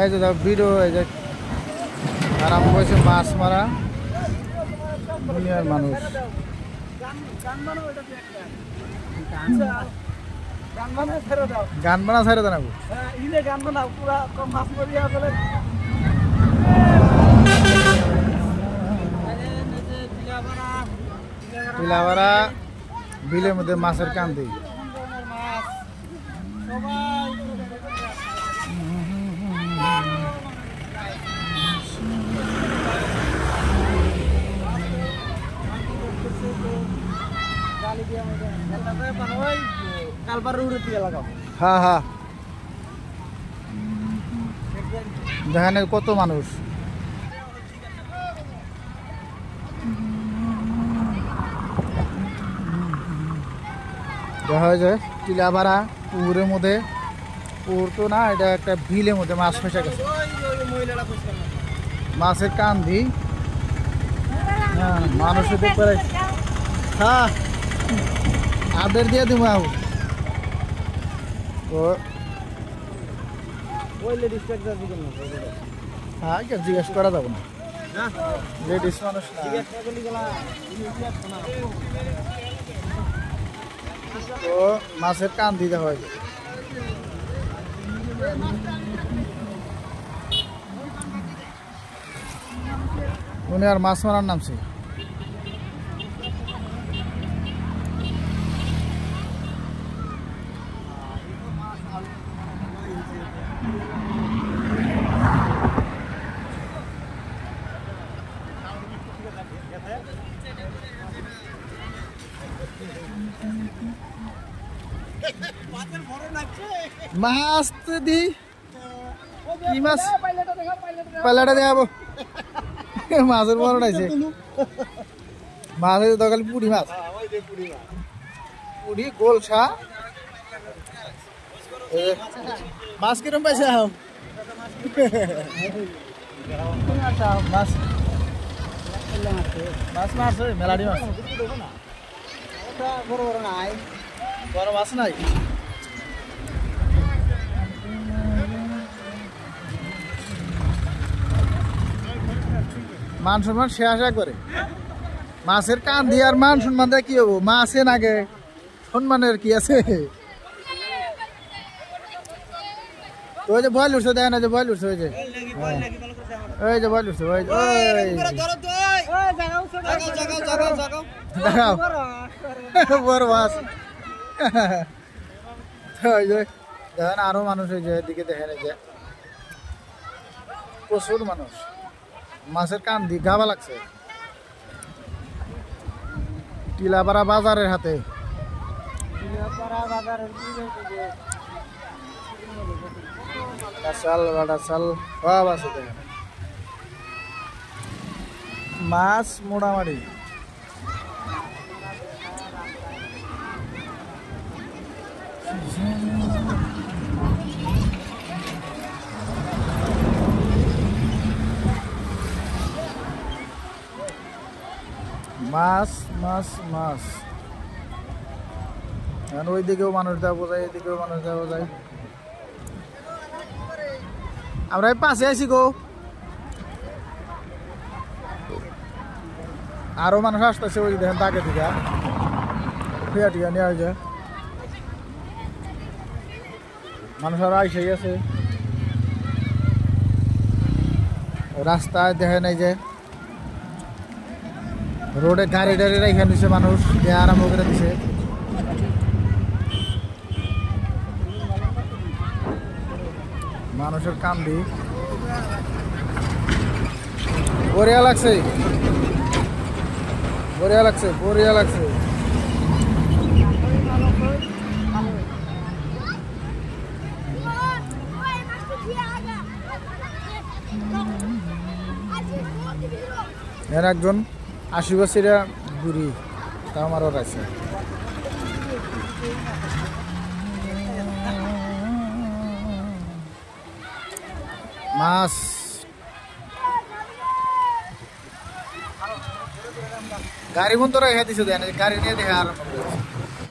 এই যে ভিডিও এই যে আরম্ভ হয়েছে মাছ মারা দুনিয়ার মানুষ গান বানা ছেড়ে দেন টিলাবাড়া বিলের মধ্যে মাছের কান্দি হ্যাঁ হ্যাঁ দেখেন কত মানুষ দেখা যায় টিলাবাড়া পুকুরের মধ্যে পুকুর তো না এটা একটা বিলের মধ্যে মাছ ফেসে গেছে মাছের কান্দি হ্যাঁ মানুষের দেখতে হ্যাঁ আদের দিয়ে দিব হ্যাঁ জিজ্ঞেস করা যাবো না লেডিস মানুষ তো মাছের কান দিতে হয় উনি আর মাছ মারার নামছে মাছ দি কি মাছ পাইলাটা দেখাবো মাছের বড় নাইছে মাছের দরকার পুরি মাছ পুরি গোলসা মাছ কিরম পাইছে মাছ মাছ মারছে মেলাডি মাছ বড় বড় নাই বড় মাছ নাই মান সম্মান শেষ একবারে মাছের কান দিয়ে আর মান সম্মান দিয়ে কি হবো মাছে নাগে সম্মানের কি আছে ওই যে বল উঠছে দেয় না যে বল উঠছে ওই যে ওই যে বল উঠছে ওই বড় মাছ ওই যে দেখেন আরো মানুষ ওই যে এদিকে দেখেন এই যে প্রচুর মানুষ মাছের কান দিয়ে গাবা লাগছে টিলাপাড়া বাজারের হাতে চাল বাটা চাল সব আছে দেখেন মাছ মোটামুটি মাছ মাছ মাছ ওই দিকেও মানুষ দেওয়া বোঝায় এদিকেও মানুষ দেওয়া বোঝায় আমরা পাশে আছি গো আরো মানুষ আসতেছে ওই দেখেন তাকে দিকে ফিয়া টিকা নেওয়া হয়েছে মানুষ আরো আইসেই আছে রাস্তায় দেখেন এই যে রোডে গাড়ি টাড়ি রেখে দিছে মানুষ আরাম করে দিছে মানুষের কান্দি বড়িয়া লাগছে বড়িয়া লাগছে বড়িয়া লাগছে এর একজন 80 বছরের বুড়ি তা আমারও আছে মাছ গাড়ি বন্ধ রেখে দিছে দেন গাড়ি নিয়ে দেখে আরম্ভ